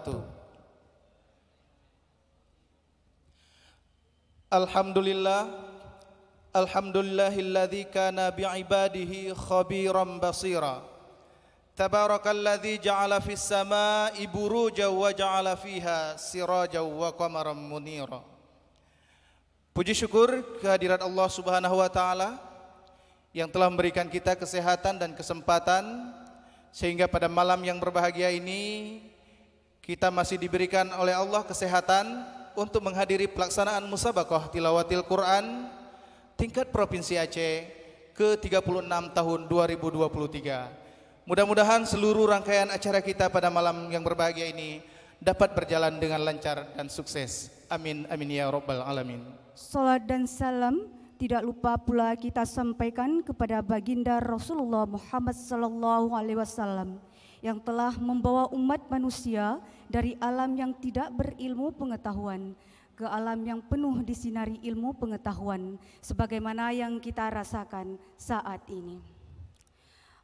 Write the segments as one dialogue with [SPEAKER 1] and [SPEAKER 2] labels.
[SPEAKER 1] wabarakatuh. Alhamdulillahilladzi kana bi'ibadihi khabiran basira. Tabarakalladzi ja'ala fis samaa'i burujan wa ja'ala fiha sirajan wa qamaran munira. Puji syukur kehadirat Allah Subhanahu wa taala yang telah memberikan kita kesehatan dan kesempatan sehingga pada malam yang berbahagia ini kita masih diberikan oleh Allah kesehatan untuk menghadiri pelaksanaan musabaqah tilawatil Quran tingkat Provinsi Aceh ke-36 tahun 2023. Mudah-mudahan seluruh rangkaian acara kita pada malam yang berbahagia ini dapat berjalan dengan lancar dan sukses. Amin amin ya rabbal alamin.
[SPEAKER 2] Salat dan salam tidak lupa pula kita sampaikan kepada baginda Rasulullah Muhammad sallallahu alaihi wasallam yang telah membawa umat manusia dari alam yang tidak berilmu pengetahuan ke alam yang penuh disinari ilmu pengetahuan sebagaimana yang kita rasakan saat ini.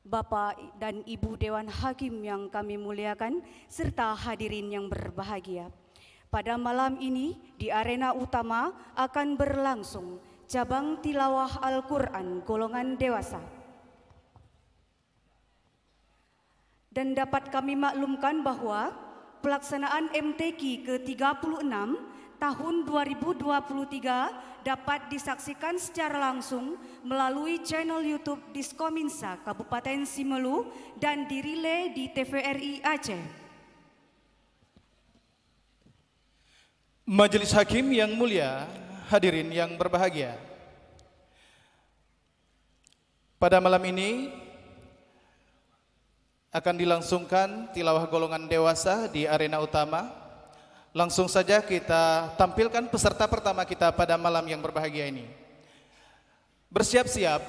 [SPEAKER 2] Bapak dan Ibu Dewan Hakim yang kami muliakan serta hadirin yang berbahagia. Pada malam ini di arena utama akan berlangsung cabang tilawah Al-Quran golongan dewasa. Dan dapat kami maklumkan bahwa pelaksanaan MTQ ke-36 tahun 2023 dapat disaksikan secara langsung melalui channel YouTube Diskominsa Kabupaten Simelu dan dirilai di TVRI Aceh.
[SPEAKER 1] Majelis Hakim yang mulia, hadirin yang berbahagia. Pada malam ini akan dilangsungkan tilawah golongan dewasa di arena utama. Langsung saja kita tampilkan peserta pertama kita pada malam yang berbahagia ini. Bersiap-siap,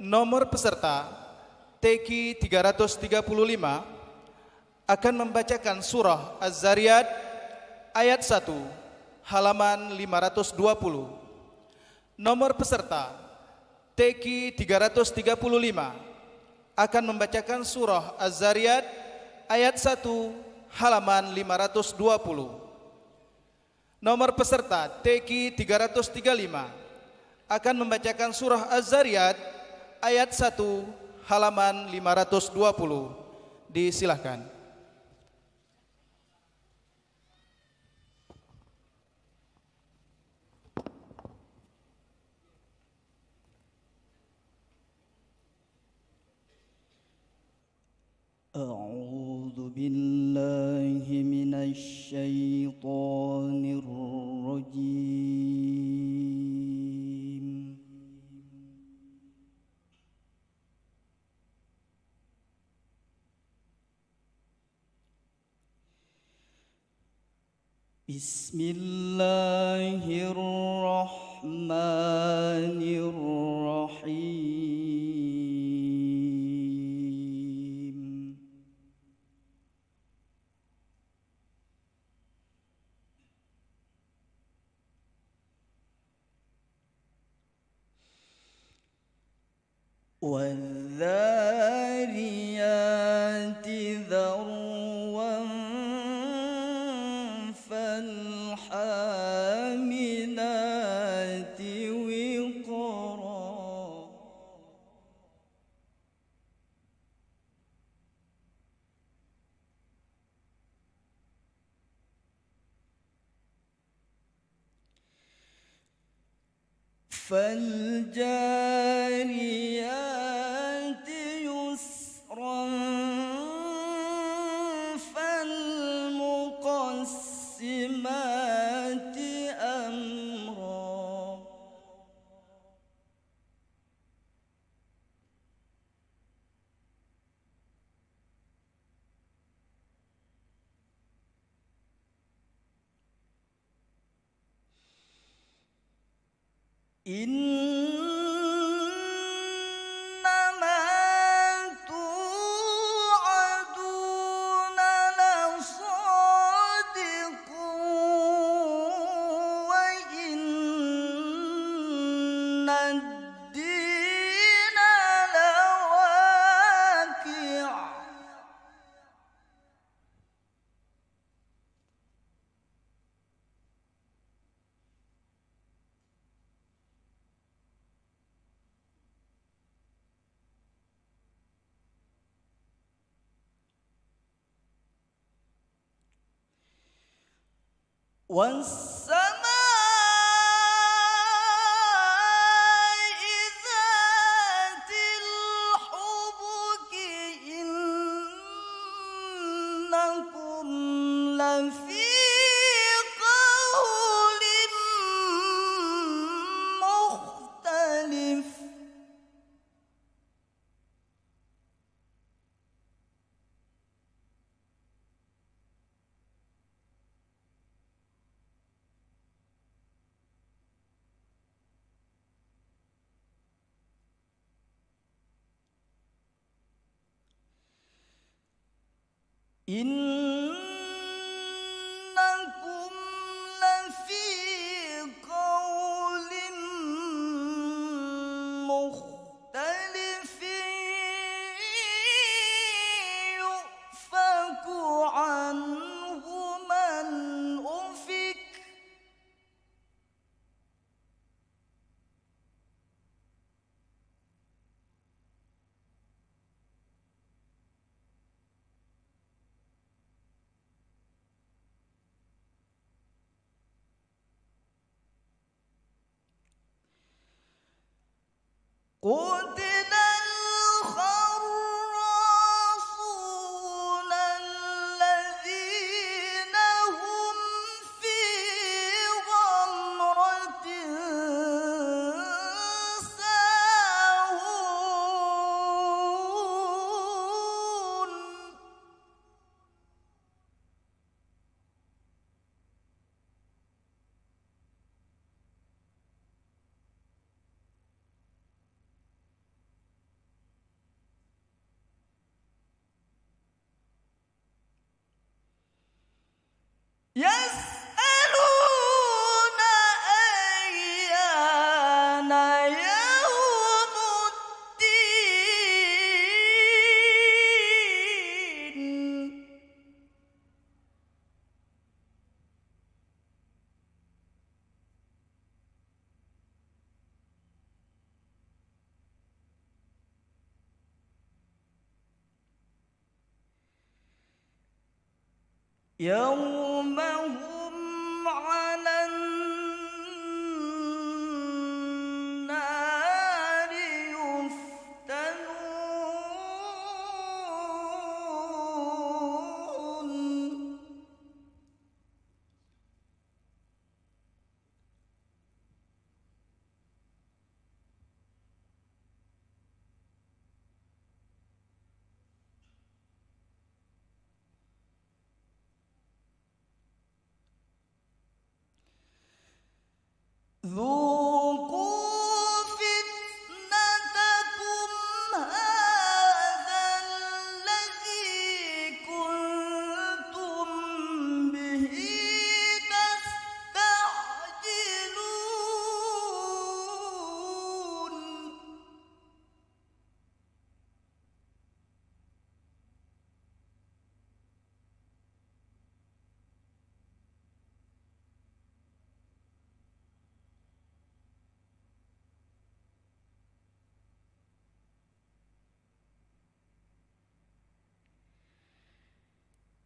[SPEAKER 1] nomor peserta TQ 335 akan membacakan surah Az-Zariyat ayat 1 halaman 520. Nomor peserta TQ 335 akan membacakan surah Az-Zariyat ayat 1 halaman 520. Nomor peserta TQ 335 akan membacakan surah Az-Zariyat ayat 1 halaman 520. Disilahkan.
[SPEAKER 3] أعوذ بالله من الشيطان الرجيم بسم الله الرحمن الرحيم والذاريات ذروا فالحاملات وقرا فالجاريات يسرا فالمقسمات أمرا إنما توعدون لصادق وإن الدين لواقع والسماء ذات الحبك إنكم لفي قول مختلف إنكم لفي قول مختلف يؤفك عنه من أفك قتل الخراصون الذين هم في غمرة ساهون يسألون أيان يوم الدين يوم هم على النار يفتنون ذوقوا فتنتكم هذا الذي كنتم به تستعجلون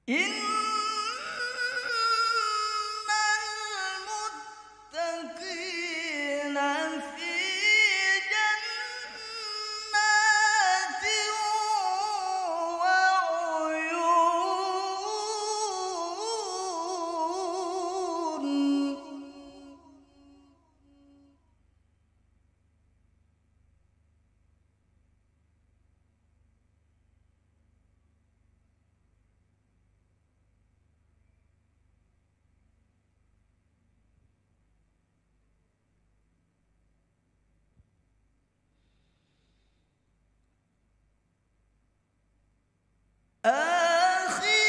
[SPEAKER 3] إن المتقين في جنات وعيون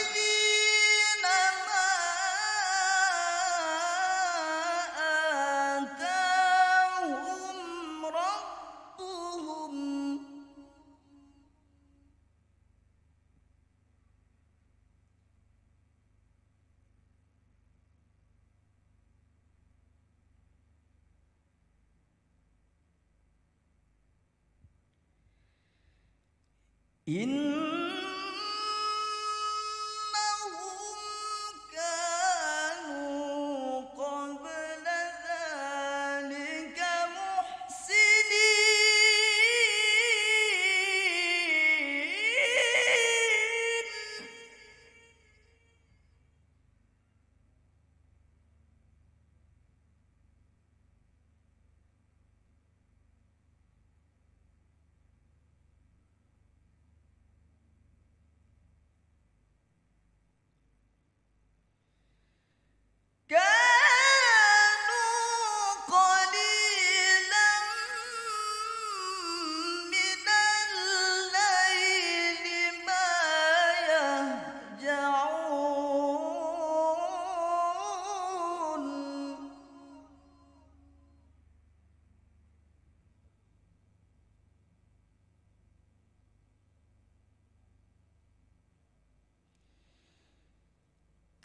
[SPEAKER 3] آخذين ما آتاهم ربهم إنهم كانوا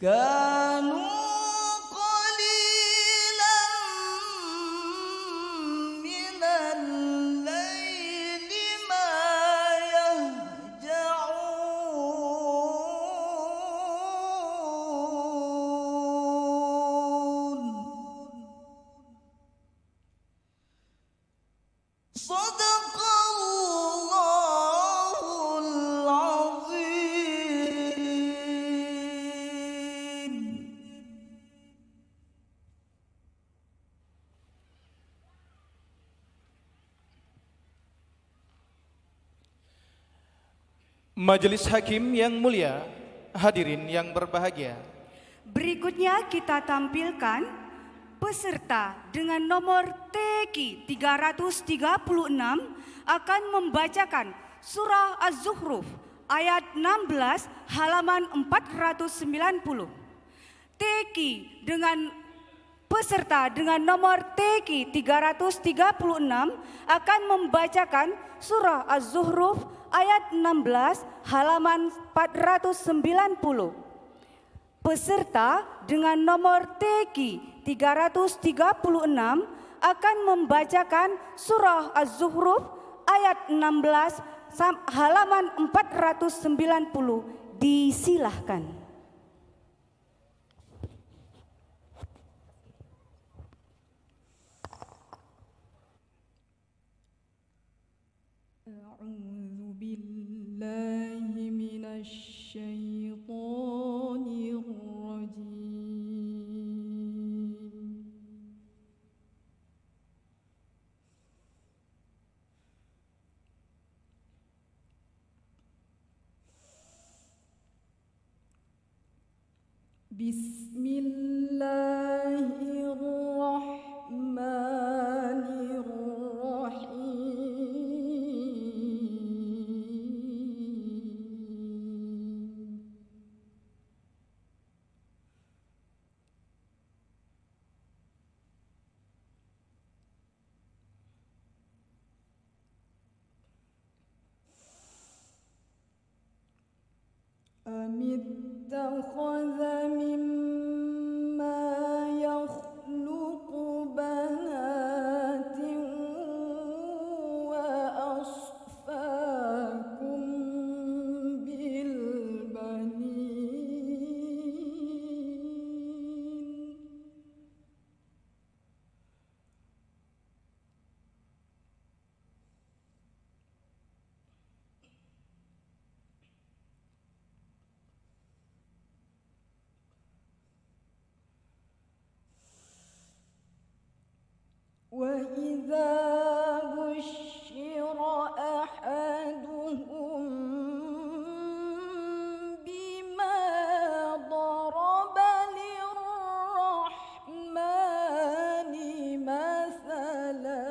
[SPEAKER 3] كانوا قليلا من الليل ما يهجعون صدق الله العظيم.
[SPEAKER 1] Majelis Hakim yang mulia, hadirin yang berbahagia.
[SPEAKER 2] Berikutnya kita tampilkan peserta dengan nomor TQ 336 akan membacakan surah Az-Zukhruf ayat 16 halaman 490. TQ dengan peserta dengan nomor TQ 336 akan membacakan surah Az-Zukhruf ayat 16 halaman 490. Peserta dengan nomor TQ 336 akan membacakan surah Az-Zukhruf ayat 16 halaman 490. Disilahkan.
[SPEAKER 4] أعوذ بالله من الشيطان الرجيم بسم الله الرحمن الرحيم أم اتخذ مما يخلق بنات وأصفاكم بالبنين وإذا بشر أحدهم بما ضرب للرحمن مثلا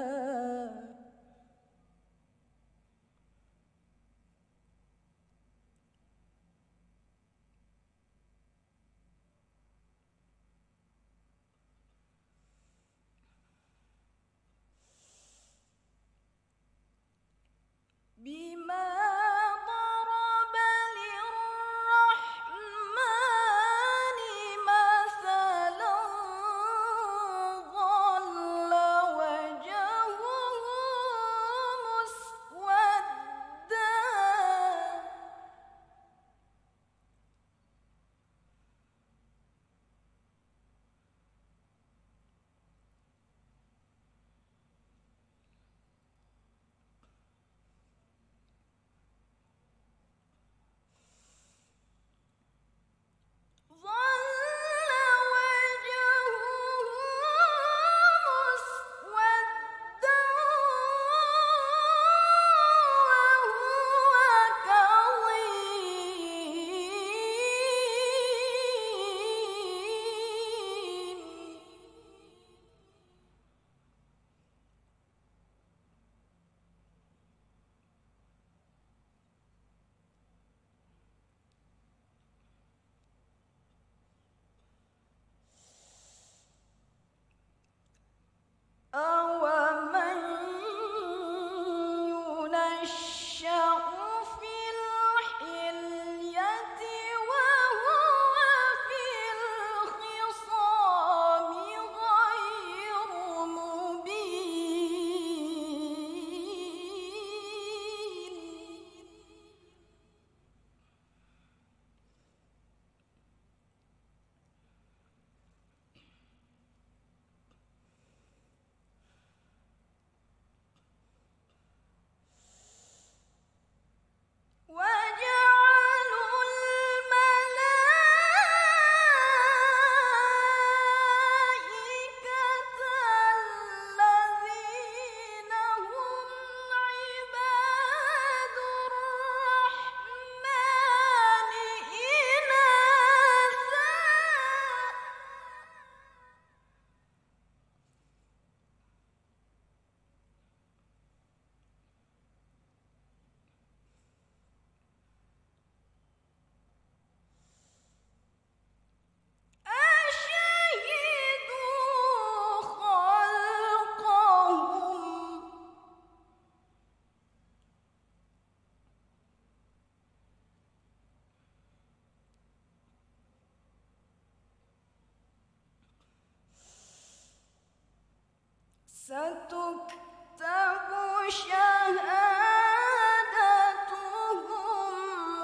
[SPEAKER 4] ستكتب شهادتهم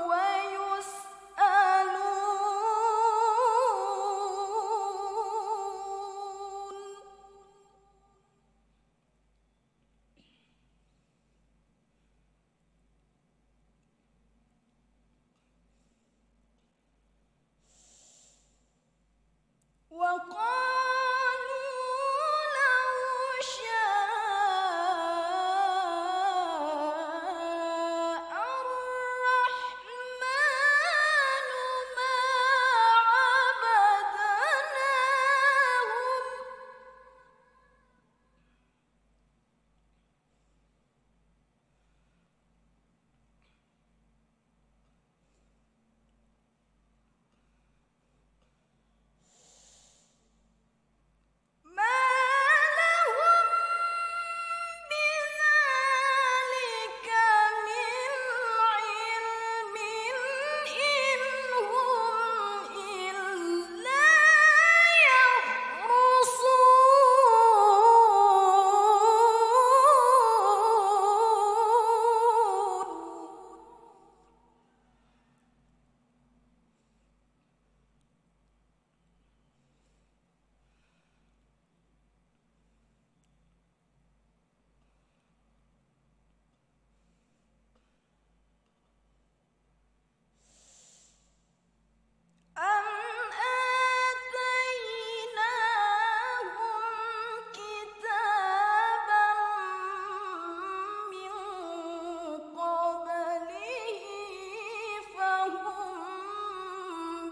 [SPEAKER 4] ويسألون وقالوا لو شاء الرحمن ما عبدناهم ما لهم بذلك من علم إن هم إلا يخرصون أم آتيناهم كتابا من قبله فهم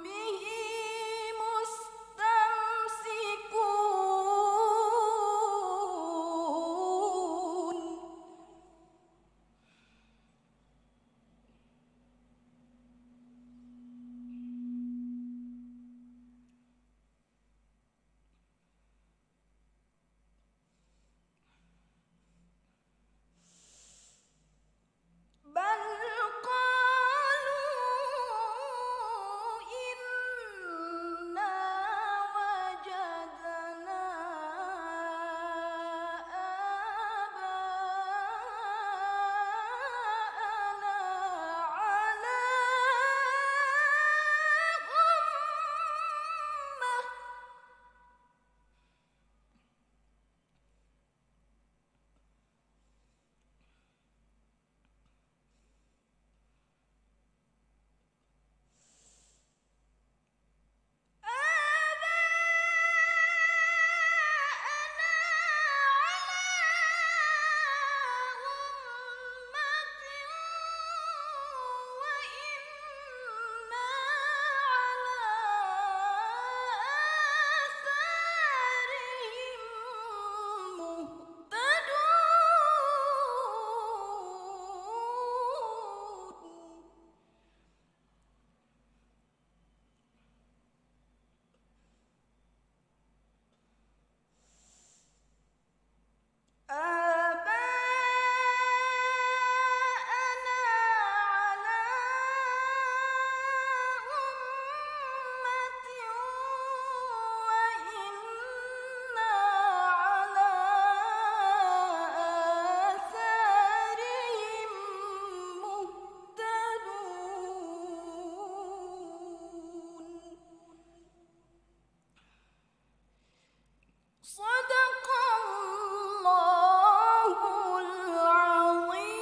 [SPEAKER 4] به مستمسكون بل قالوا إنا وجدنا آباءنا على أمة آباءنا على أمة وإنا على آثارهم مهتدون صدق الله العظيم.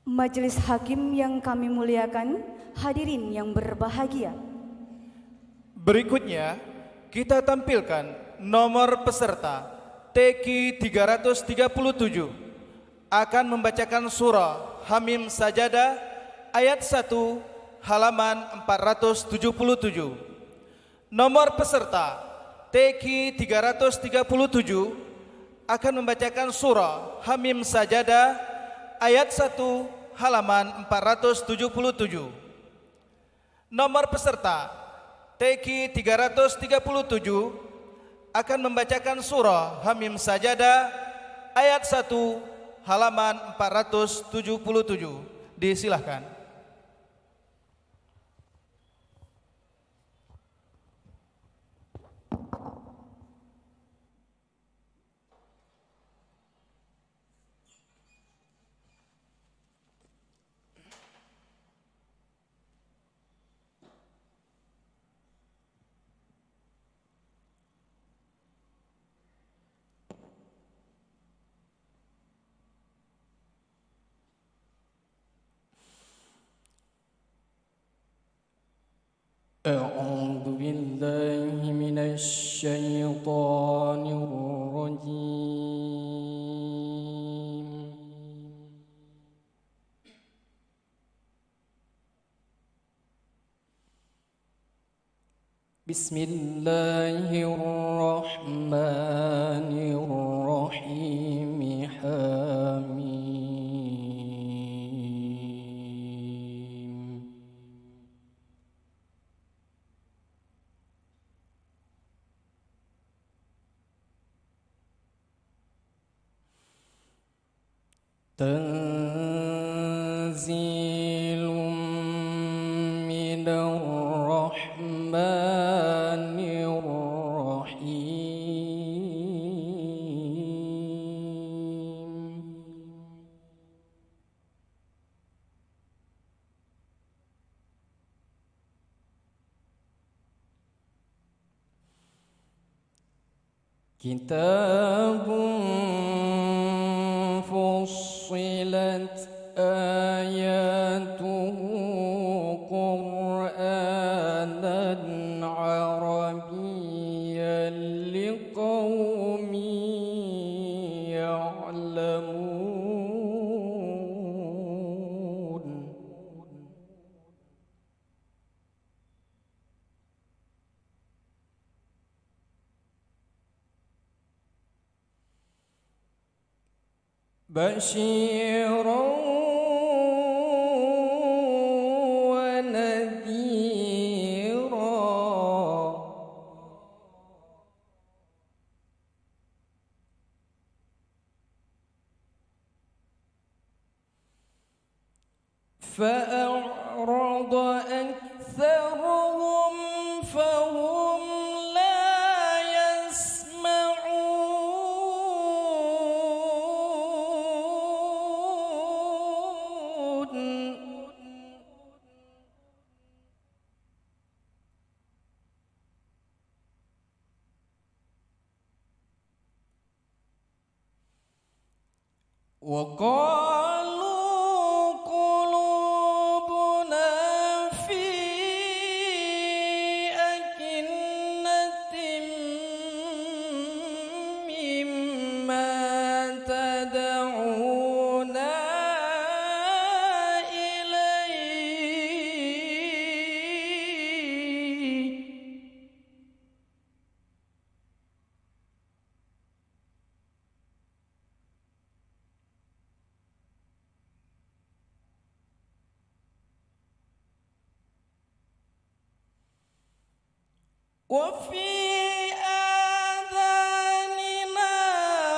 [SPEAKER 2] Majelis Hakim yang kami muliakan, hadirin yang berbahagia.
[SPEAKER 1] Berikutnya kita tampilkan nomor peserta TQ 337 akan membacakan surah Hamim Sajadah ayat 1 halaman 477. Nomor peserta TQ 337 akan membacakan surah Hamim Sajadah ayat 1 halaman 477. Nomor peserta TQ 337 akan membacakan surah Hamim Sajadah ayat 1 halaman 477. Disilahkan.
[SPEAKER 5] أعوذ بالله من الشيطان الرجيم بسم الله الرحمن الرحيم حميم تنزيل من الرحمن الرحيم كتاب فصلت آياته قرآنا عربيا لقوم يعلمون بشيرا ونذيرا فأعرض أكثرهم فهم وقالوا قلوبنا في أكنة مما تدعونا إليه وفي آذاننا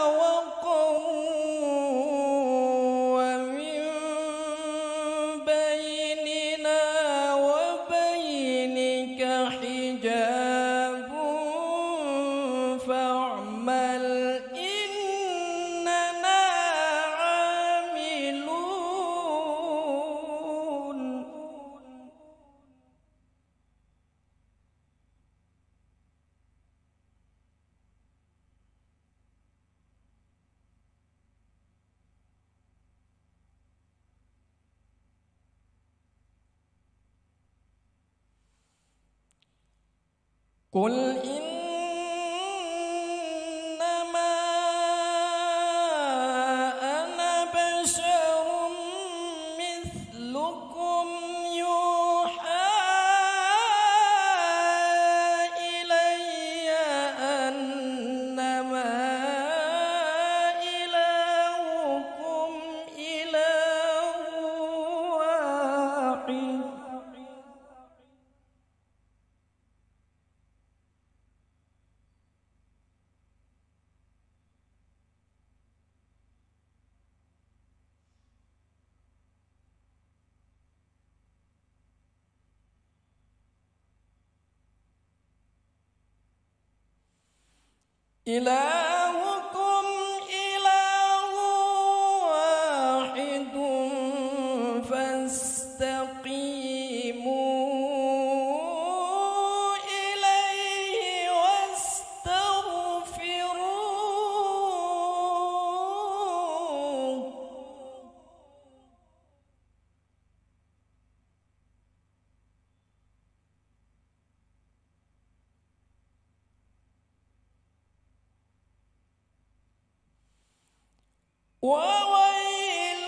[SPEAKER 5] وقر ومن بيننا وبينك حجاب فاعمل إننا عاملون قل إنما أنا بشر مثلكم يوحى إلي أنما إلهكم إله واحد ilahukum ilahu wahidun fastaqimu ilaihi wastaghfiruh. وويل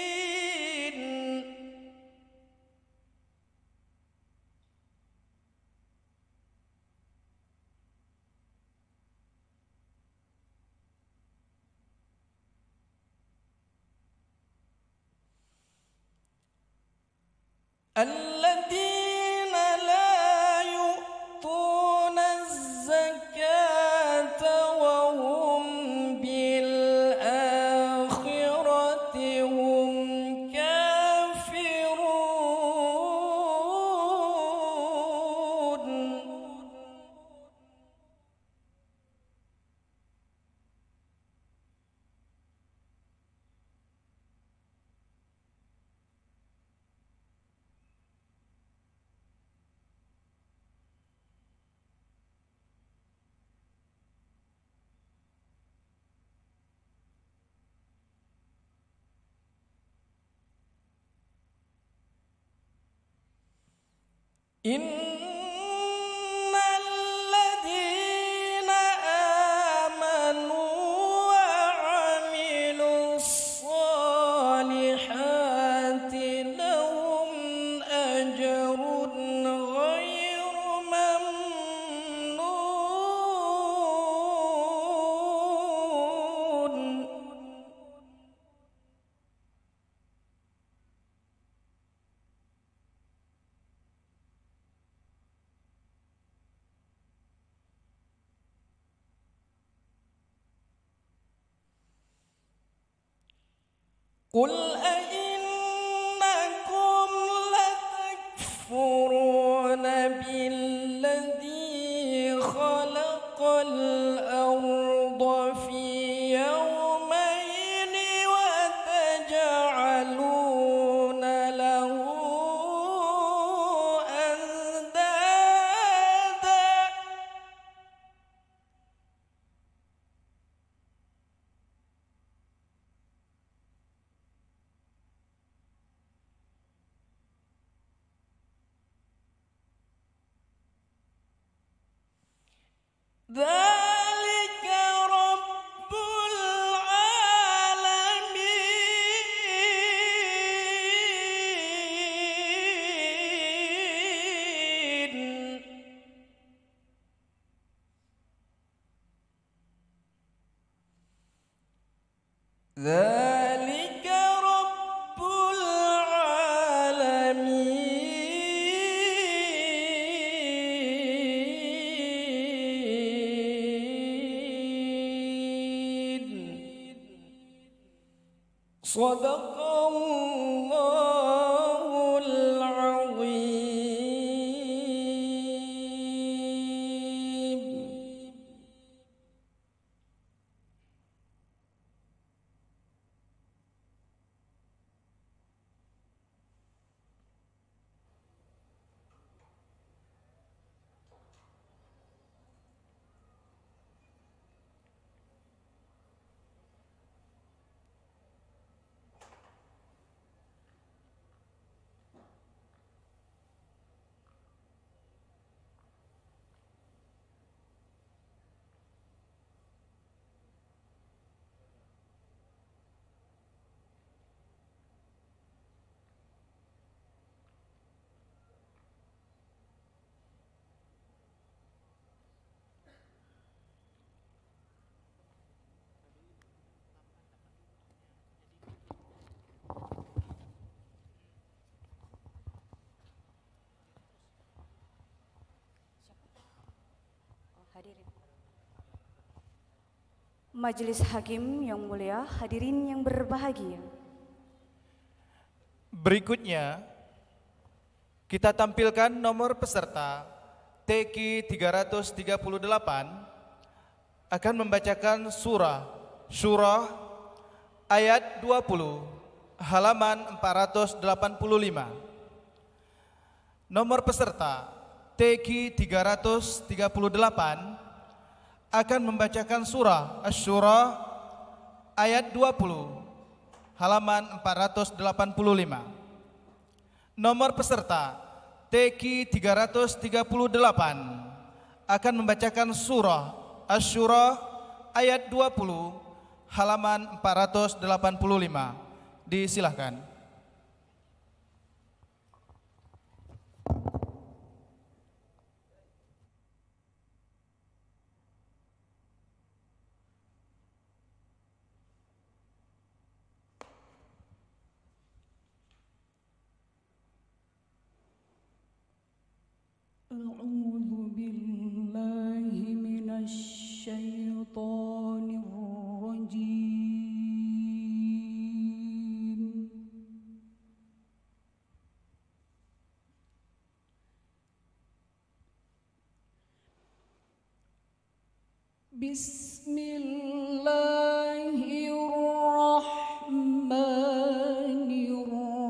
[SPEAKER 5] للمشركين الذين لا يؤتون الزكاة وهم بالآخرة هم كافرون. إن الذين آمنوا وعملوا الصالحات لهم أجر غير ممنون. قل أئنكم لتكفرون بالذي خلق الأرض في يومين وتجعلون له أندادا ذلك رب العالمين. ذلك رب العالمين. صدق الله العظيم.
[SPEAKER 2] Majelis Hakim yang mulia, hadirin yang berbahagia.
[SPEAKER 1] Berikutnya Kita tampilkan nomor peserta TQ 338 akan membacakan surah Syura ayat 20 halaman 485. Nomor peserta TQ 338 akan membacakan surah Asy-Syura ayat 20 halaman 485. Nomor peserta TQ 338 akan membacakan surah Asy-Syura ayat 20 halaman 485. Disilahkan.
[SPEAKER 4] أعوذ بالله من الشيطان الرجيم بسم الله الرحمن الرحيم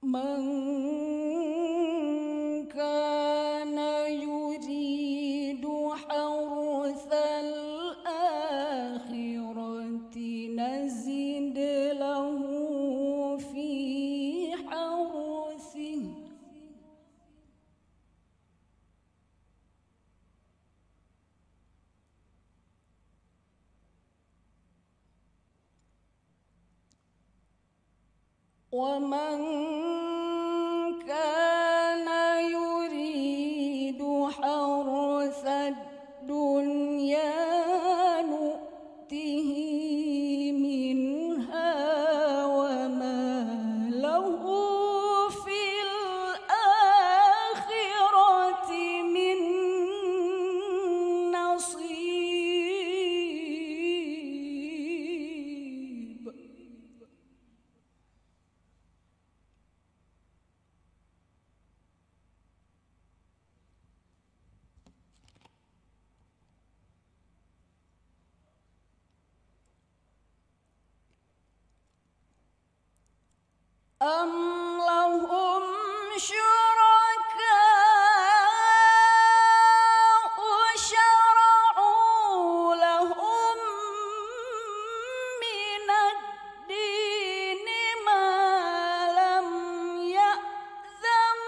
[SPEAKER 4] من كان يريد حرث الآخرة نزد له في حرثه ومن كان يريد حرث الدنيا نؤته منها وما له في الآخرة من نصيب أم لهم شركاء شرعوا لهم من الدين ما لم يأذن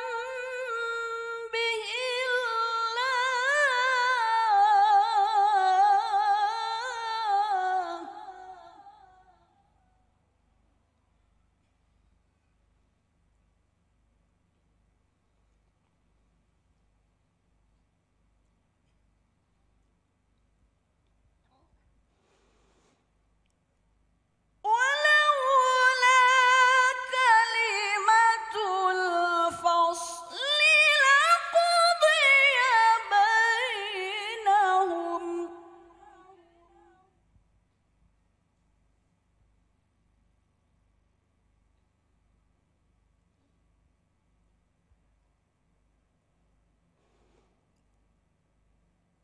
[SPEAKER 4] به الله ولولا كلمة الفصل لقضي بينهم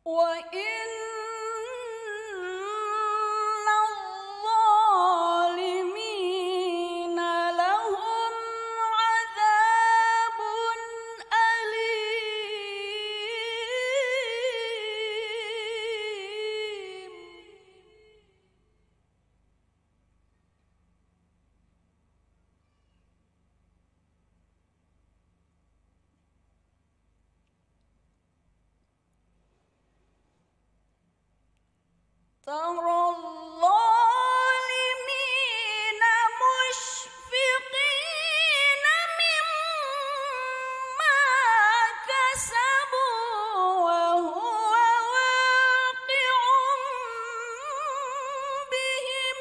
[SPEAKER 4] وإن الظالمين لهم عذاب أليم ترى الظالمين مشفقين مما كسبوا وهو واقع بهم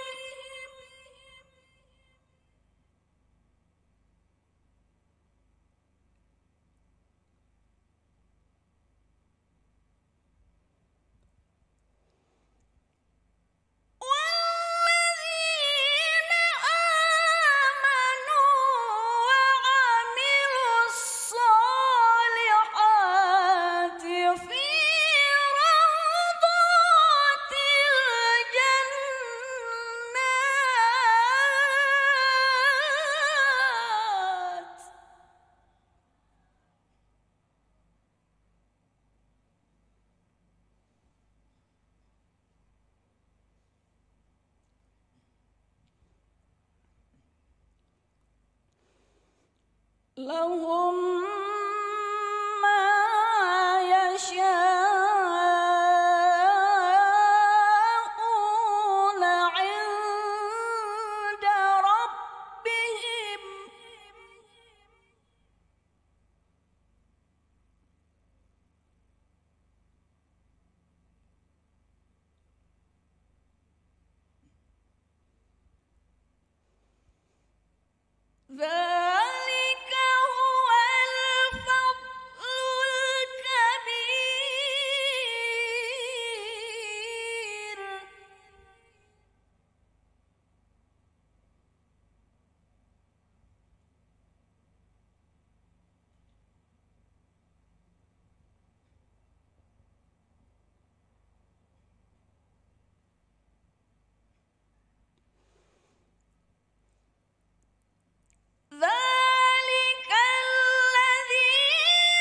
[SPEAKER 4] لهم ما يشاءون عند ربهم ذلك هو الفضل الكبير ذلك الذي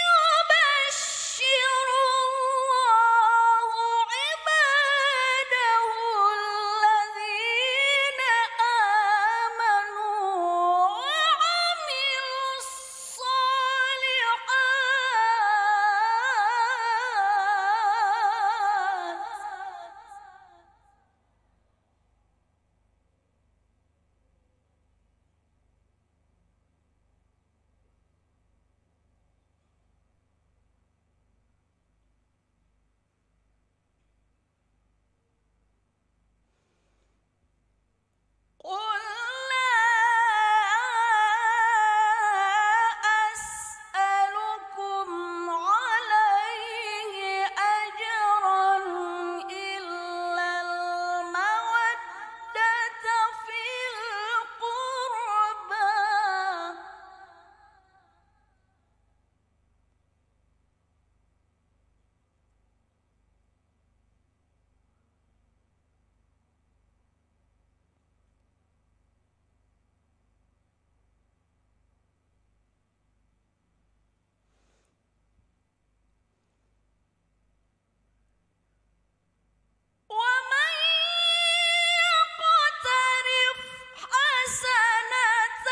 [SPEAKER 4] يبشر الله عباده الذين آمنوا وعملوا الصالحات قل لا أسألكم عليه أجرا إلا المودة في القربى ومن يقترف حسنة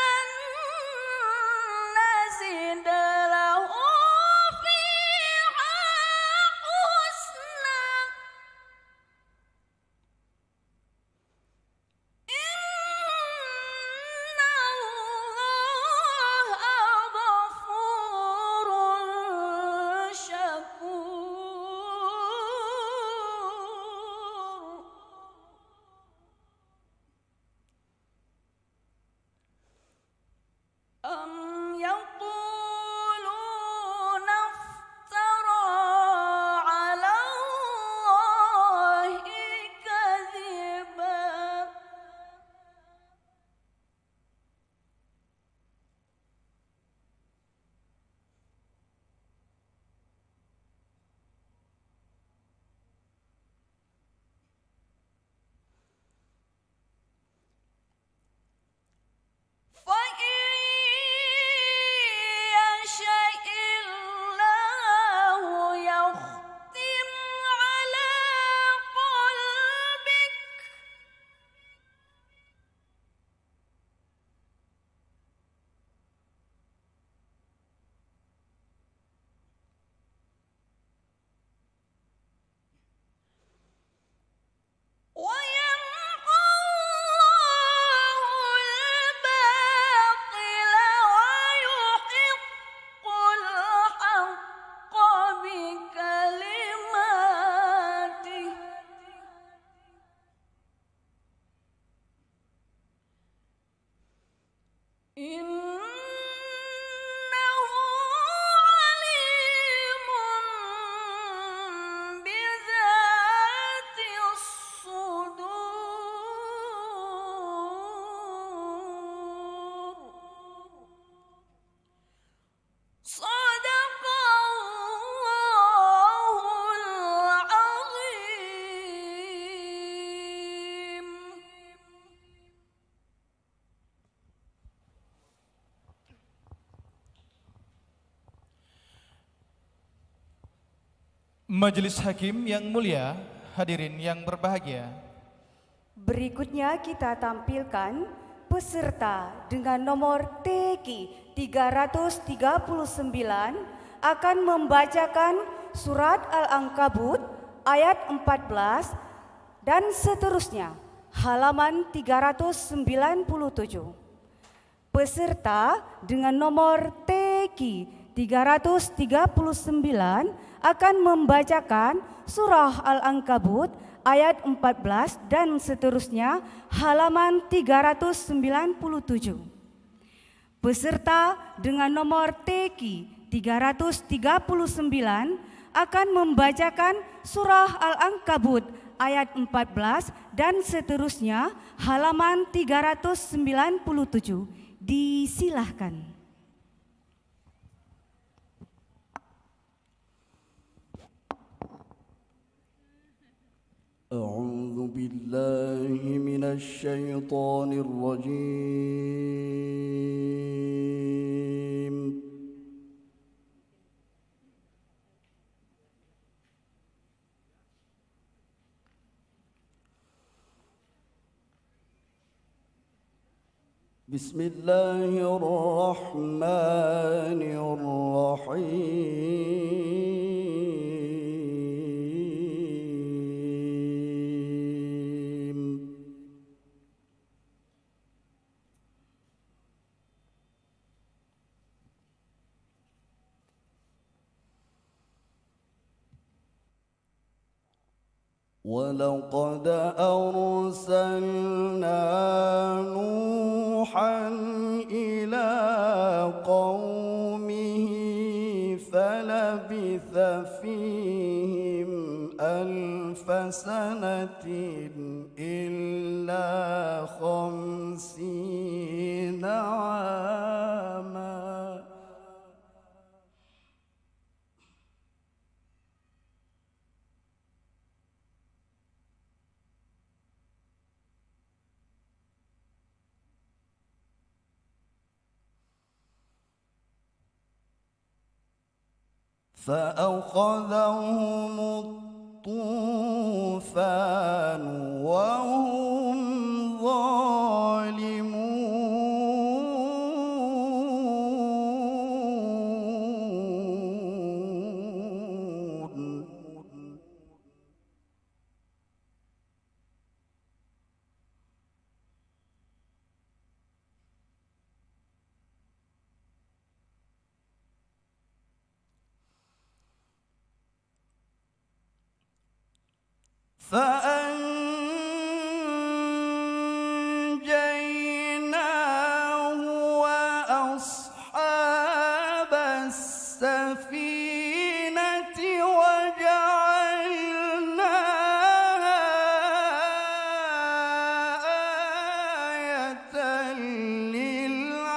[SPEAKER 4] نزد له فيها حسنا إن الله غفور شكور أم يقولون افترى على الله كذبا فإن يشاء الله يختم على قلبك ويمحو الله الباطل ويحق الحق بكلماته إنه عليم بذات الصدور صدق الله العظيم.
[SPEAKER 1] Majelis Hakim yang mulia, hadirin yang berbahagia.
[SPEAKER 2] Berikutnya kita tampilkan peserta dengan nomor TG TQ 339 akan membacakan surat Al-Ankabut ayat 14 dan seterusnya, halaman 397. Peserta dengan nomor TQ 339 akan membacakan surah Al-Ankabut ayat 14 dan seterusnya, halaman 397. Peserta dengan nomor TQ 339 akan membacakan surah Al-Ankabut ayat 14 dan seterusnya, halaman 397. Disilahkan.
[SPEAKER 6] أعوذ بالله من الشيطان الرجيم. بسم الله الرحمن الرحيم. ولقد أرسلنا نوحا إلى قومه فلبث فيهم 1000 سنة إلا 50 عاما. فأخذهم الطوفان وهم ظالمون. فأنجيناه وأصحاب السفينة وجعلناها آية للعالمين.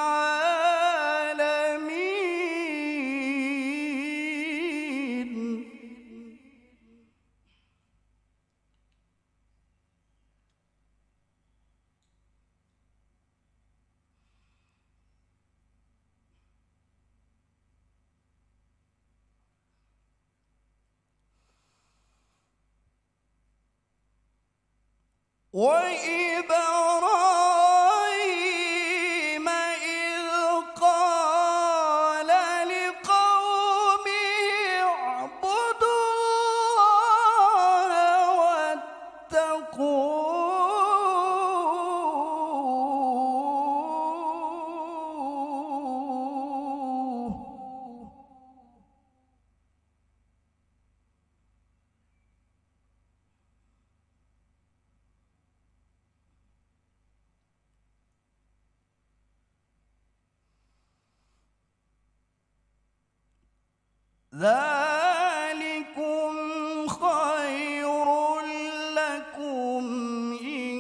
[SPEAKER 6] وإبراهيم إذ قال لقومه اعبدوا الله واتقوه. ذلكم خير لكم إن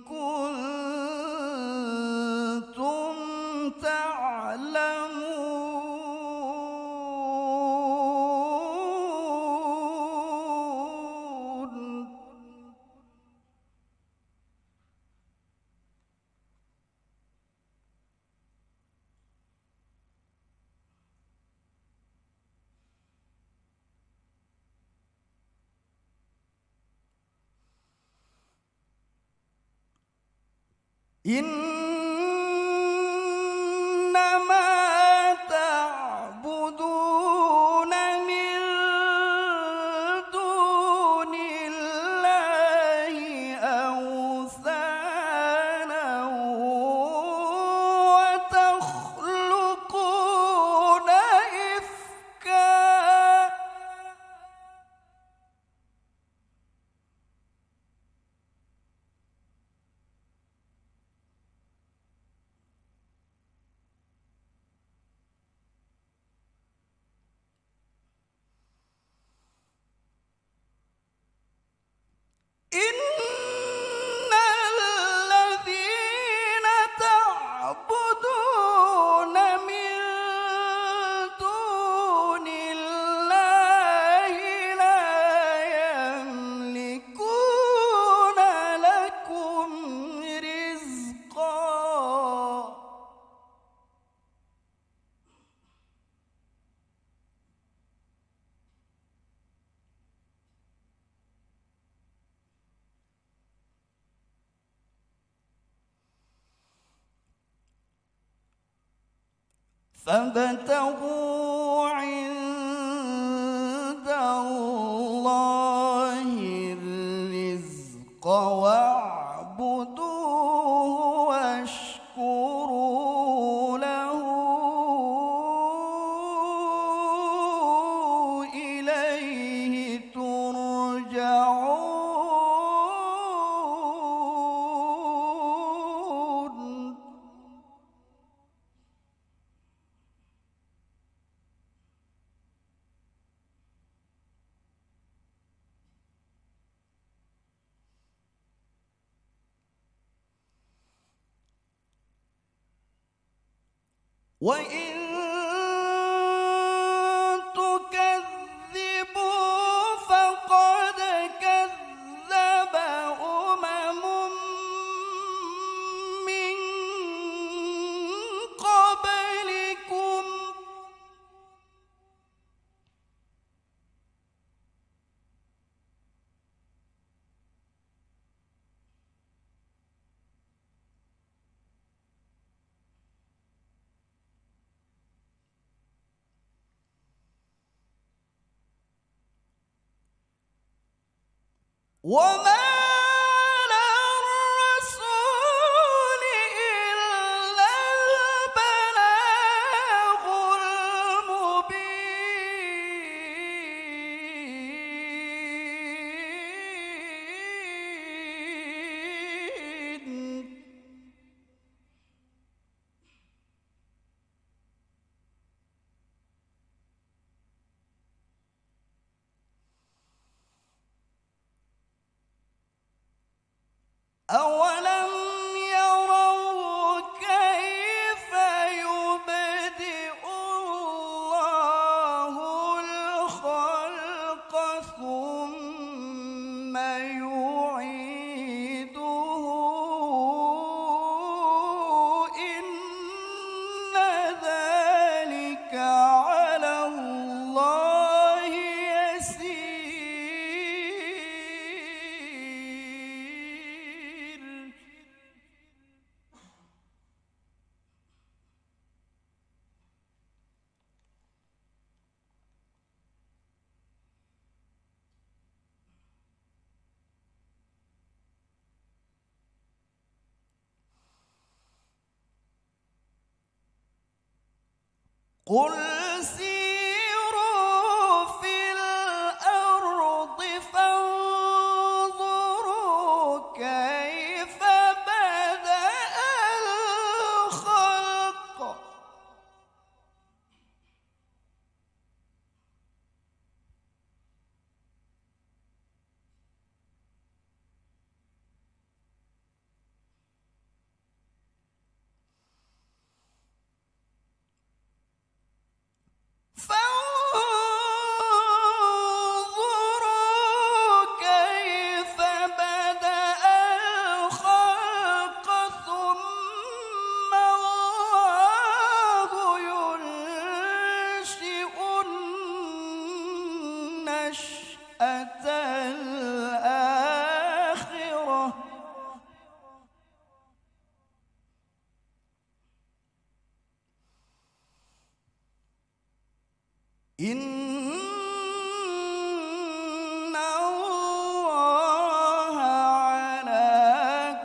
[SPEAKER 6] كنتم تعلمون. إن فابتغوا عند الله الرزق واعبدوه واشكروا له إليه ترجعون. وإن تكذبوا فقد كذب أمم من قبلكم وما على الرسول إلا البلاغ المبين. أولم يروا كيف يبدئ الله الخلق ثم يعيده إن ذلك على الله يسير. قل سيروا في الأرض فانظروا كيف بدأ الخلق فانظروا كيف بدأ الخلق ثم الله ينشئ النشأة الآخرة إن الله على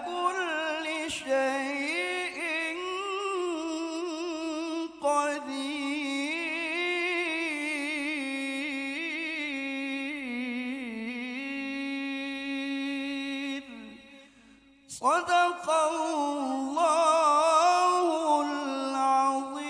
[SPEAKER 6] كل شيء قدير. صدق الله العظيم.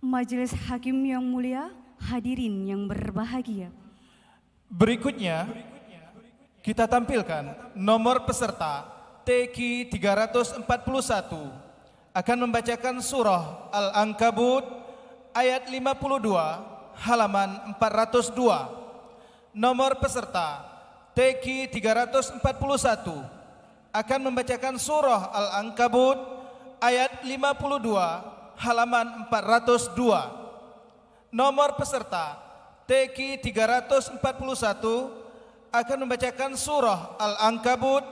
[SPEAKER 2] Majelis Hakim yang mulia, hadirin yang berbahagia.
[SPEAKER 1] Berikutnya kita tampilkan nomor peserta TQ 341 akan membacakan surah Al-Ankabut ayat 52 halaman 402. Nomor peserta TQ 341 akan membacakan surah Al-Ankabut ayat 52 halaman 402. Nomor peserta TQ 341 akan membacakan surah Al-Ankabut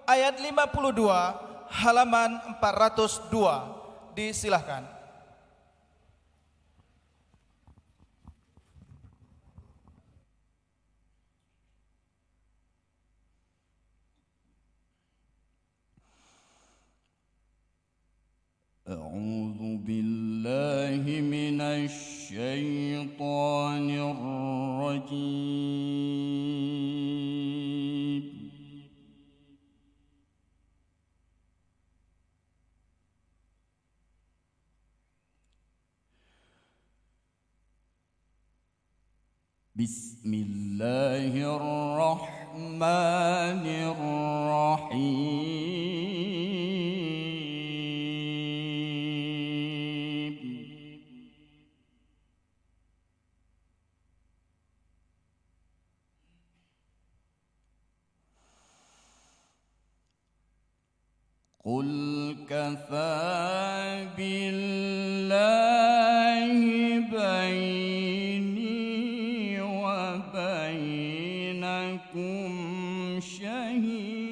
[SPEAKER 1] ayat 52 halaman 402. Disilahkan.
[SPEAKER 6] أعوذ بالله من الشيطان الرجيم بسم الله الرحمن الرحيم قل كفى بالله بيني وبينكم شهيدا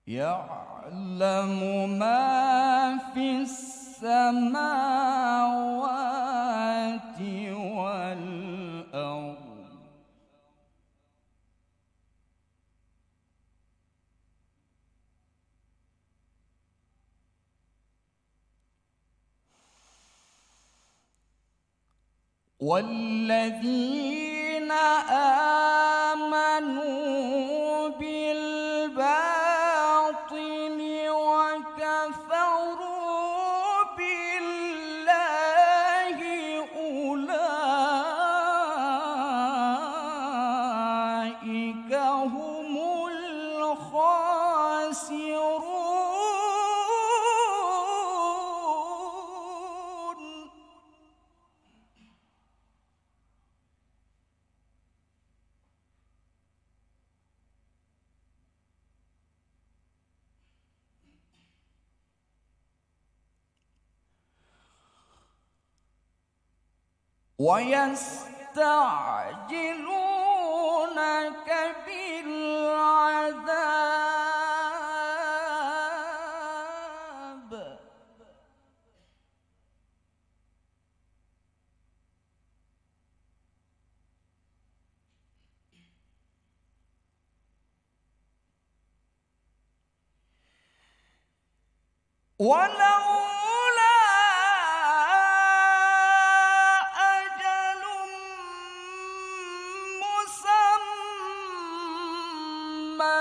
[SPEAKER 6] يعلم ما في السماوات والأرض والذين آمنوا بالباطل وكفروا بالله أولئك هم الخاسرون ويستعجلونك بالعذاب ولولا أجل مسمى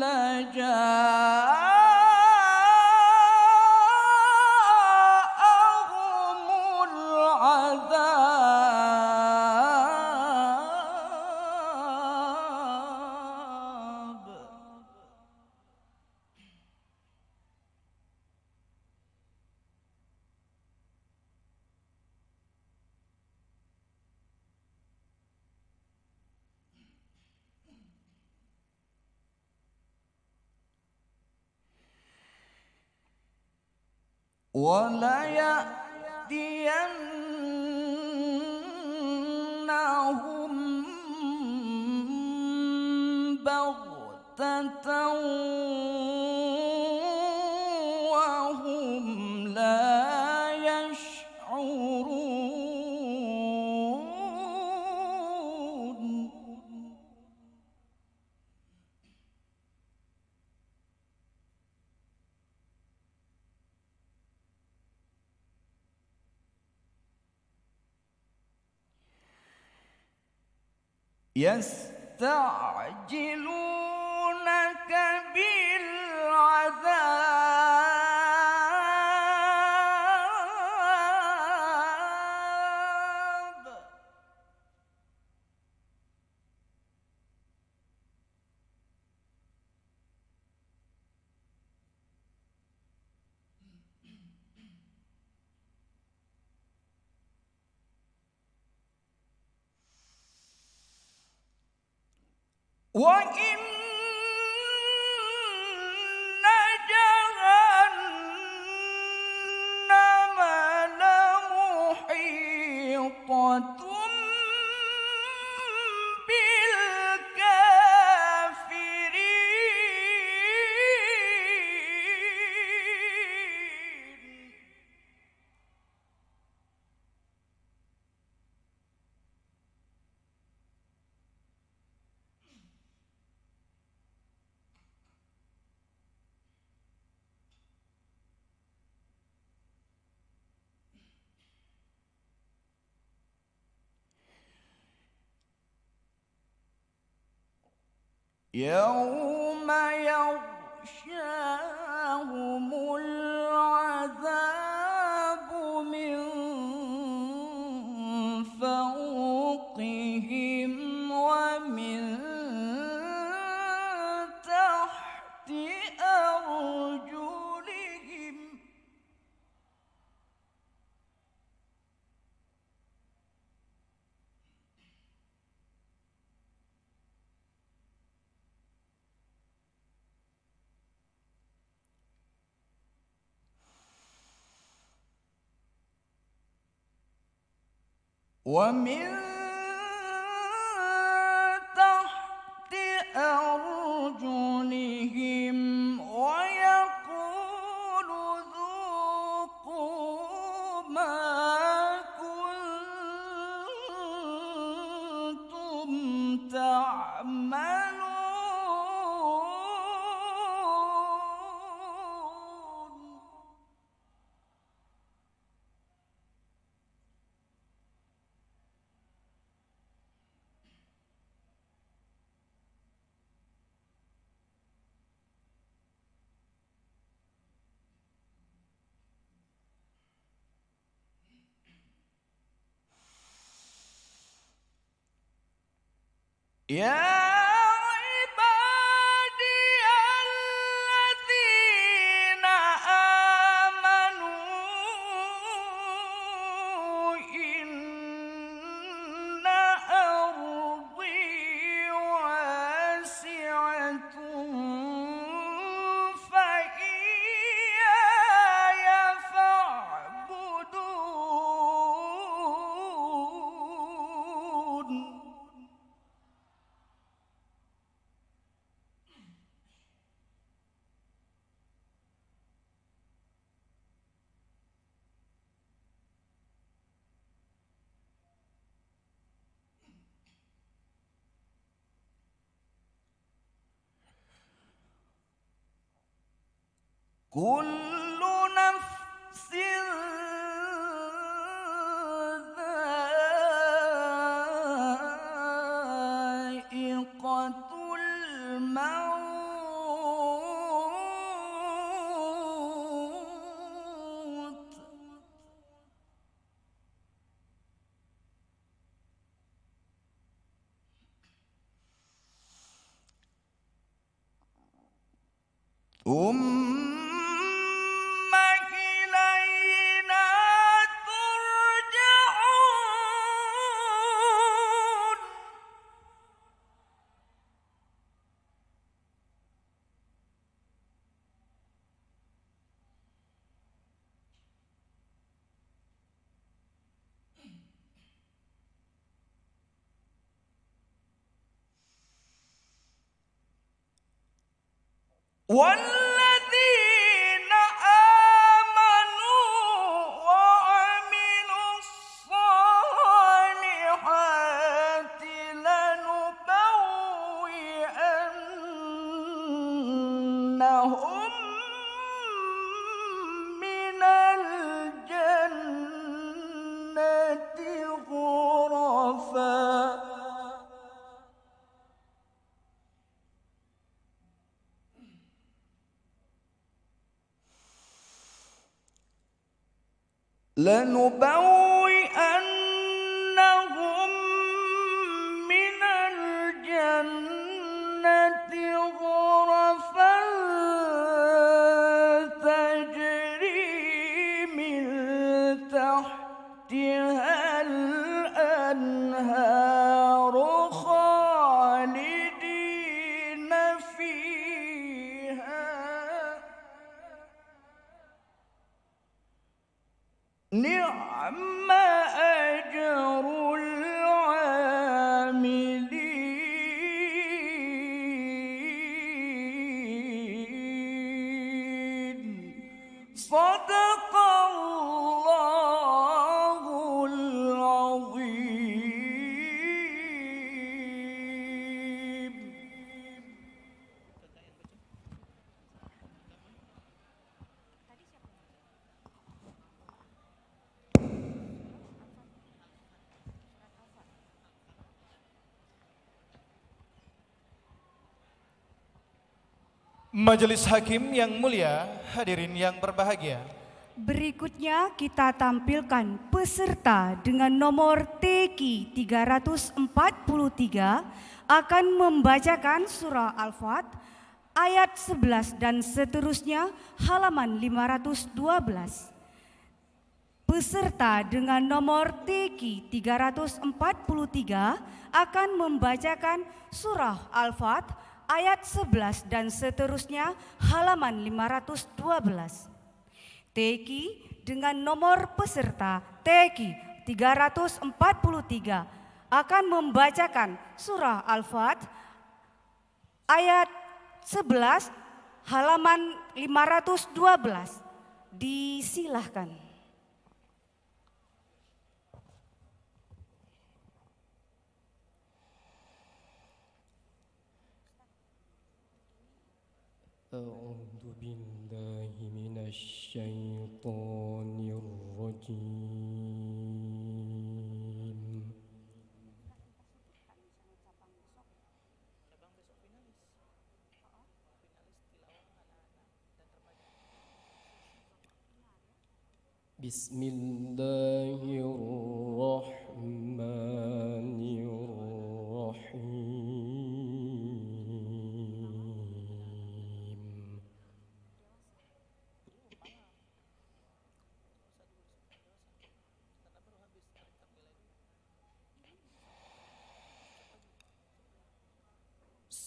[SPEAKER 6] لجاءهم العذاب وليأتينهم بغتة وهم لا يشعرون يستعجلونك بالعذاب wa inna jahannama lamuhitatun bil kafirin. يوم يغشاهم العذاب من فوقهم ومن تحت أرجلهم ومن تحت أرجلهم ويقول ذوقوا ما كنتم تعملون. يا عبادي الذين آمنوا إن أرضي واسعة فإياي فاعبدون. كل نفس ذائقة الموت ثم إلينا ترجعون. والذين آمنوا وعملوا الصالحات لنبوئنهم من الجنة غرفا لنبوئنهم من الجنة غرفا تجري من تحتها الأنهار خالدين نعم أجر العاملين صدق الله العظيم.
[SPEAKER 1] Majelis Hakim yang mulia, hadirin yang berbahagia.
[SPEAKER 2] Berikutnya kita tampilkan peserta dengan nomor TQ 343 akan membacakan surah Al-Fat ayat 11 dan seterusnya halaman 512. Peserta dengan nomor TQ 343 akan membacakan surah Al-Fat ayat 11 dan seterusnya halaman 512. TQ dengan nomor peserta TQ 343 akan membacakan surah Al-Fat ayat 11 halaman 512. Disilahkan.
[SPEAKER 5] أعوذ بالله من الشيطان الرجيم. بسم الله الرحمن الرحيم.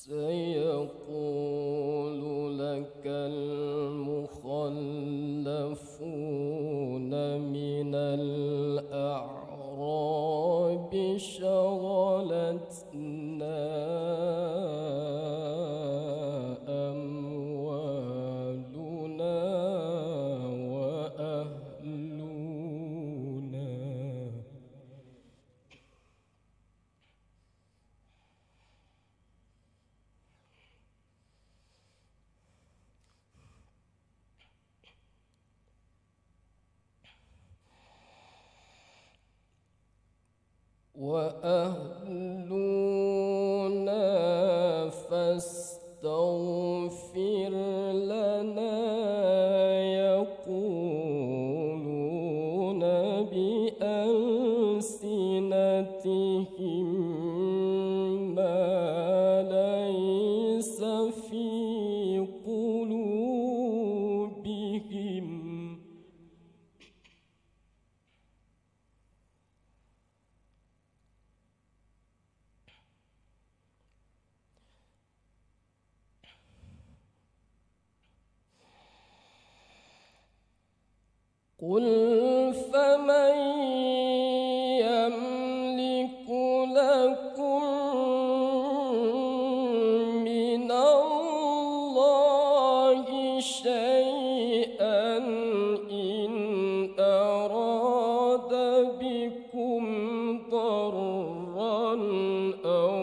[SPEAKER 5] سيقول لك المخلفون من الأعراب شغلتنا أموالنا وأهلنا فاستغفر لنا يقولون بألسنتهم ما ليس في قلوبهم قل فمن يملك لكم من الله شيئا إن أراد بكم ضرا أو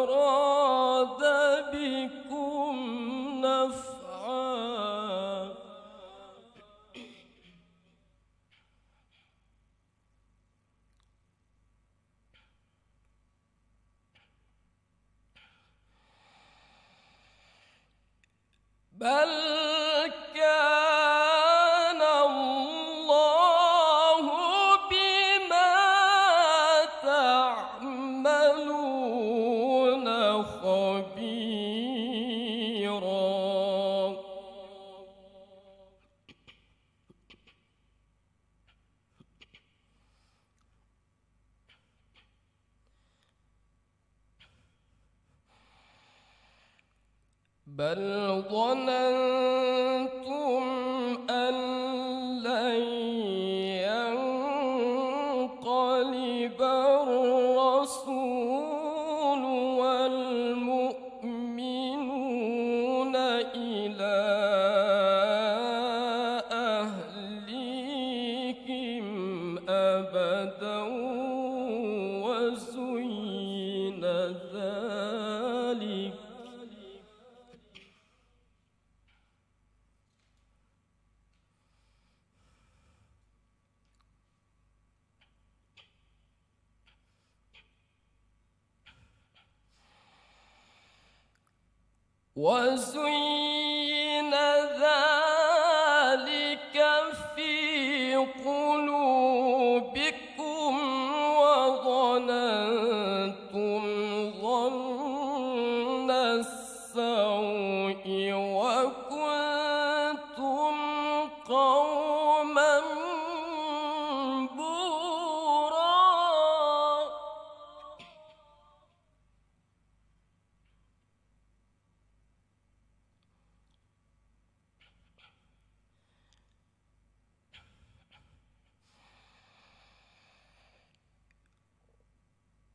[SPEAKER 5] أراد بكم نفعا بل كان الله بما تعملون خبيرا. بل ظننتم أن لن وزين ذلك في قلوبكم وظننتم ظن السوء وكنتم قوما بورا.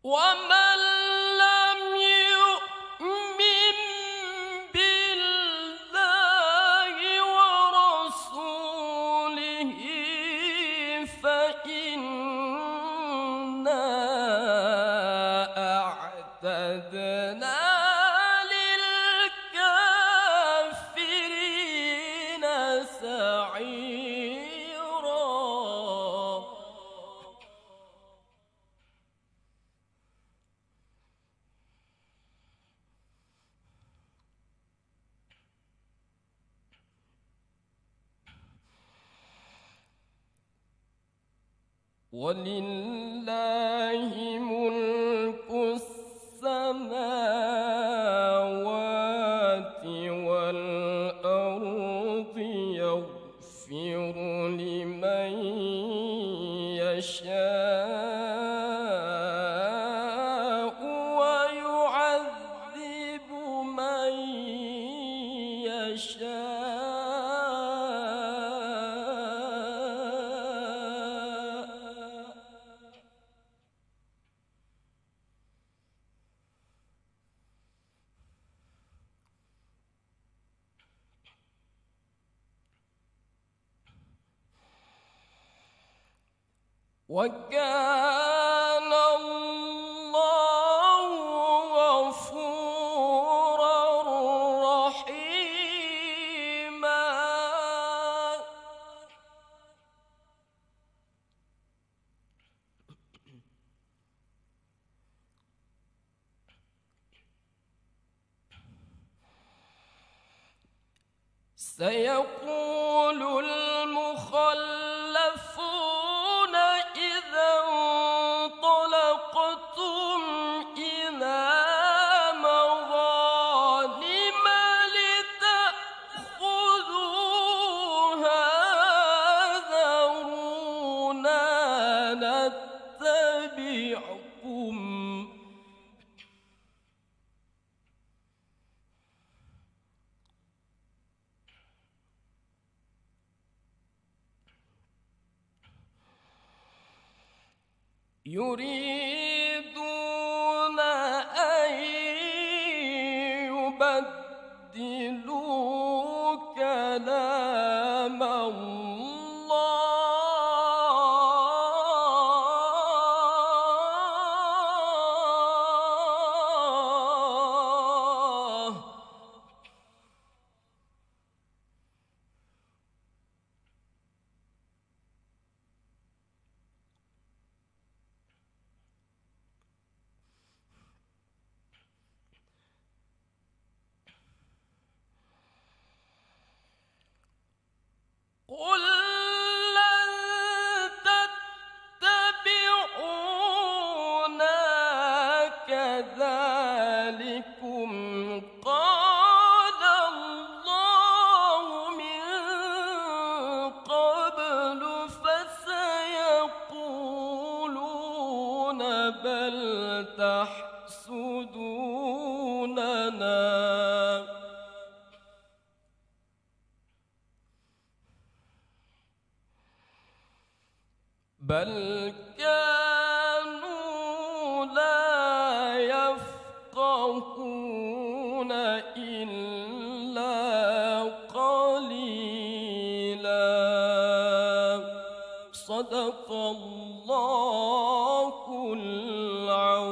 [SPEAKER 5] ومن لم يؤمن بالله ورسوله فإنا أعتدنا للكافرين سعيرا. ولله ملك السماوات والأرض يغفر لمن يشاء ويعذب من يشاء. وكان الله غفورا رحيما. سيقول المخلفون إذا انطلقتم إلى مغانم لتأخذوها ذرونا نتبعكم. يريدون أن يبدلوا كلام الله. قل لن تتبعونا كذلكم قال الله من قبل فسيقولون بل تحسدوننا بل كانوا لا يفقهون إلا قليلا. صدق الله العظيم.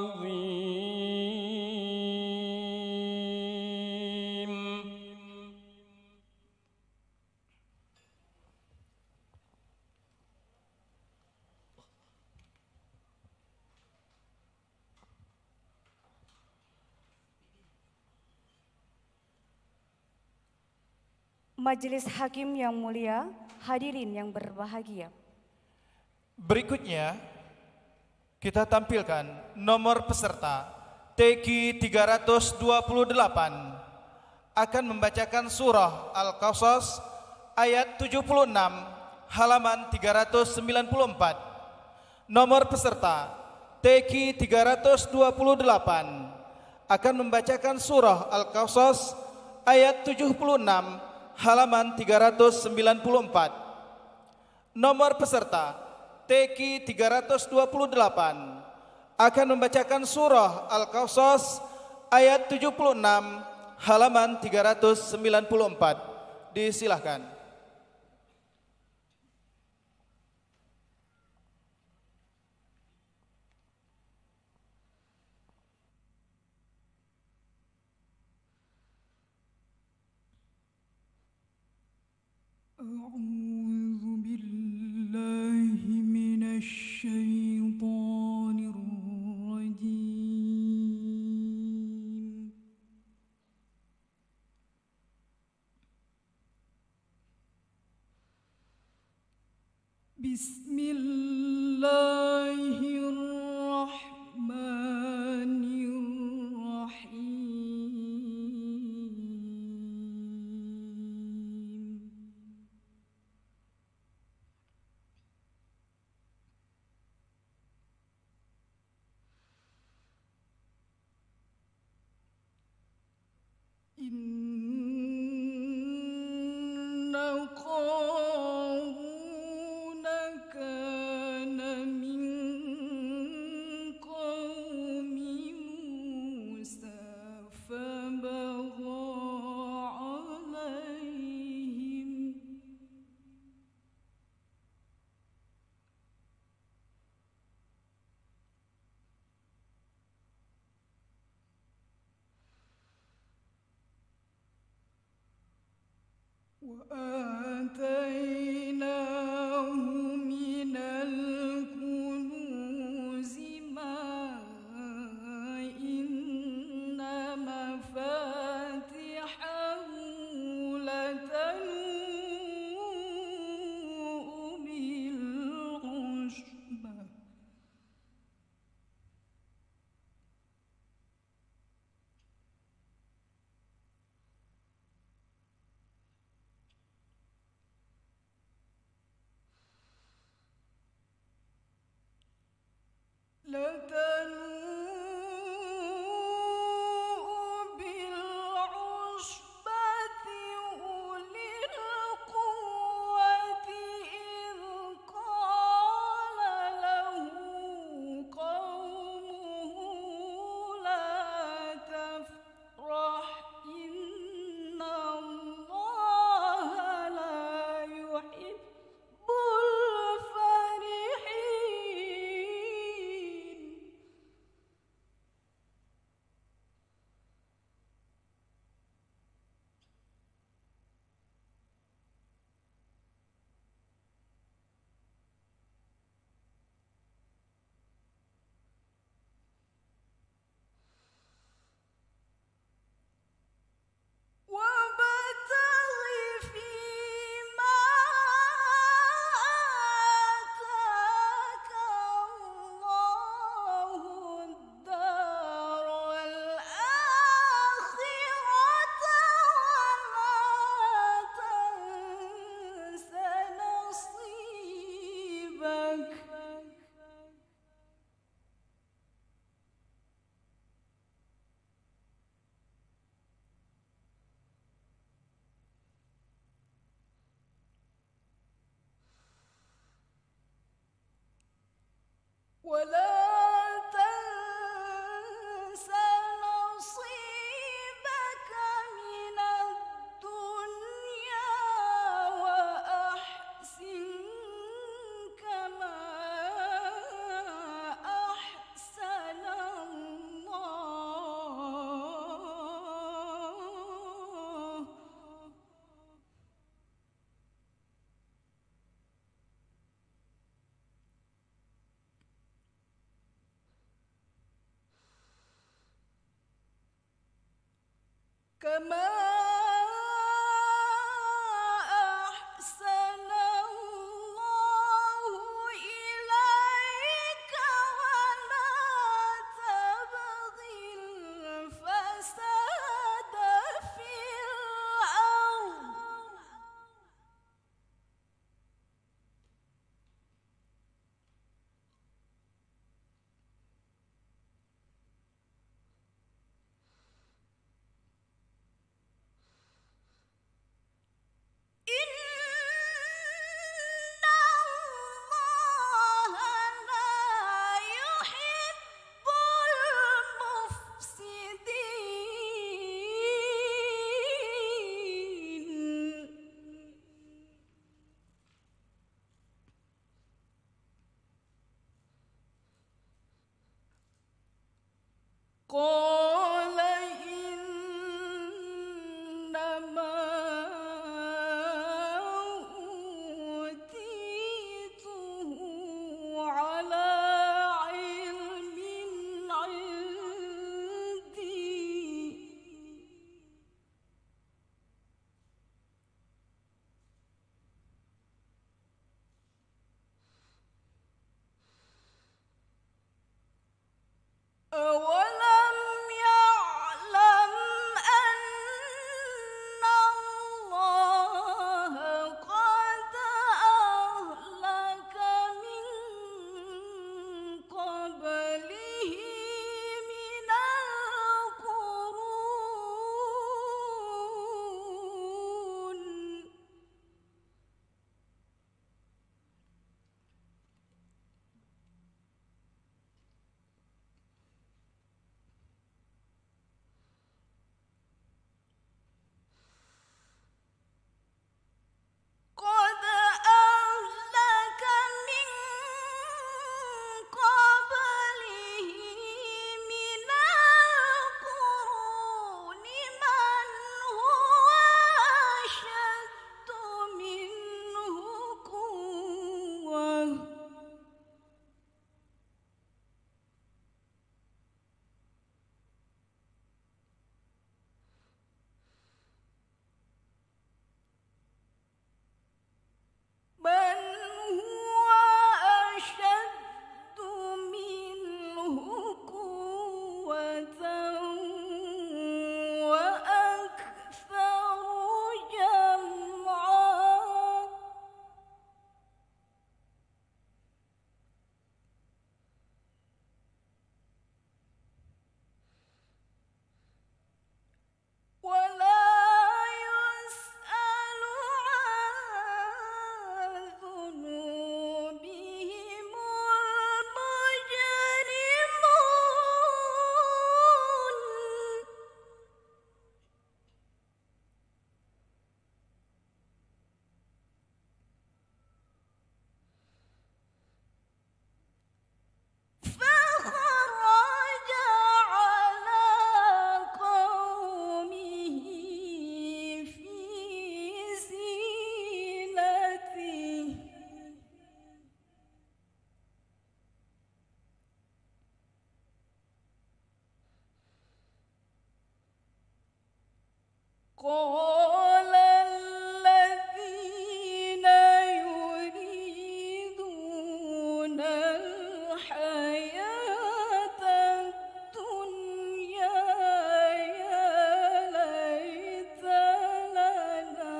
[SPEAKER 2] Majelis Hakim yang mulia, hadirin yang berbahagia.
[SPEAKER 1] Berikutnya kita tampilkan nomor peserta TQ 328 akan membacakan surah Al-Qasas ayat 76 halaman 394. Nomor peserta TQ 328 akan membacakan surah Al-Qasas ayat 76 halaman 394. Nomor peserta TQ 328 akan membacakan surah Al-Qasas ayat 76 halaman 394. Disilahkan.
[SPEAKER 6] أعوذ بالله من الشيطان الرجيم بسم الله الرحمن الرحيم إن قارون كان من قوم موسى فبغى عليهم وآتيناه من الكنوز ما إن مفاتحه لتنوء بالعصبة لتنوء بالعصبة أولي القوة إذ قال له قومه لا تفرح إن الله لا يحب الفرحين وابتغ فيما آتاك الله الدار الآخرة ولا تنس نصيبك ولا تنس نصيبك من الدنيا وأحسن كما أحسن الله كما قال الذين يريدون الحياة الدنيا يا ليت لنا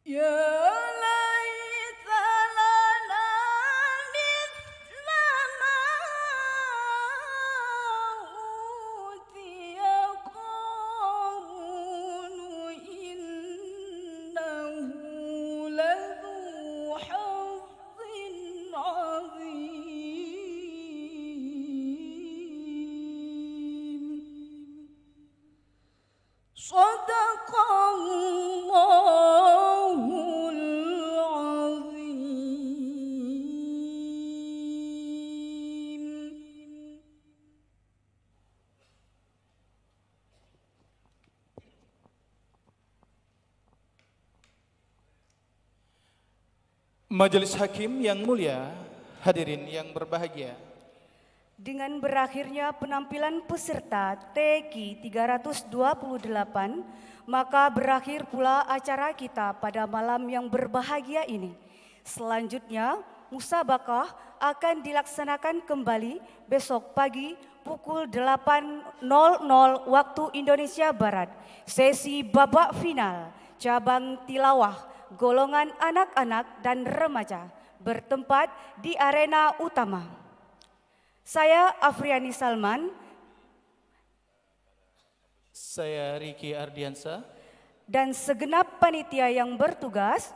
[SPEAKER 6] يا ليت لنا مثل ما أوتي قارون إنه لذو حظ عظيم صدق الله العظيم.
[SPEAKER 1] Majelis Hakim yang mulia, hadirin yang berbahagia.
[SPEAKER 2] Dengan berakhirnya penampilan peserta TQ 328, maka berakhir pula acara kita pada malam yang berbahagia ini. Selanjutnya, musabakah akan dilaksanakan kembali besok pagi pukul 8.00 waktu Indonesia Barat. Sesi babak final, cabang tilawah, golongan anak-anak dan remaja bertempat di arena utama. Saya Afriani Salman.
[SPEAKER 1] Saya Riki Ardiansa.
[SPEAKER 2] Dan segenap panitia yang bertugas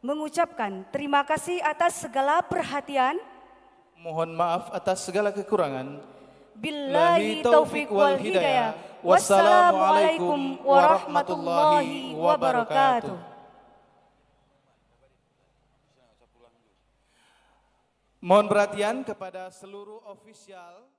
[SPEAKER 2] mengucapkan terima kasih atas segala perhatian.
[SPEAKER 1] Mohon maaf atas segala kekurangan.
[SPEAKER 2] Billahi taufiq wal hidayah. Wassalamualaikum warahmatullahi wabarakatuh.
[SPEAKER 1] Mohon perhatian kepada seluruh ofisial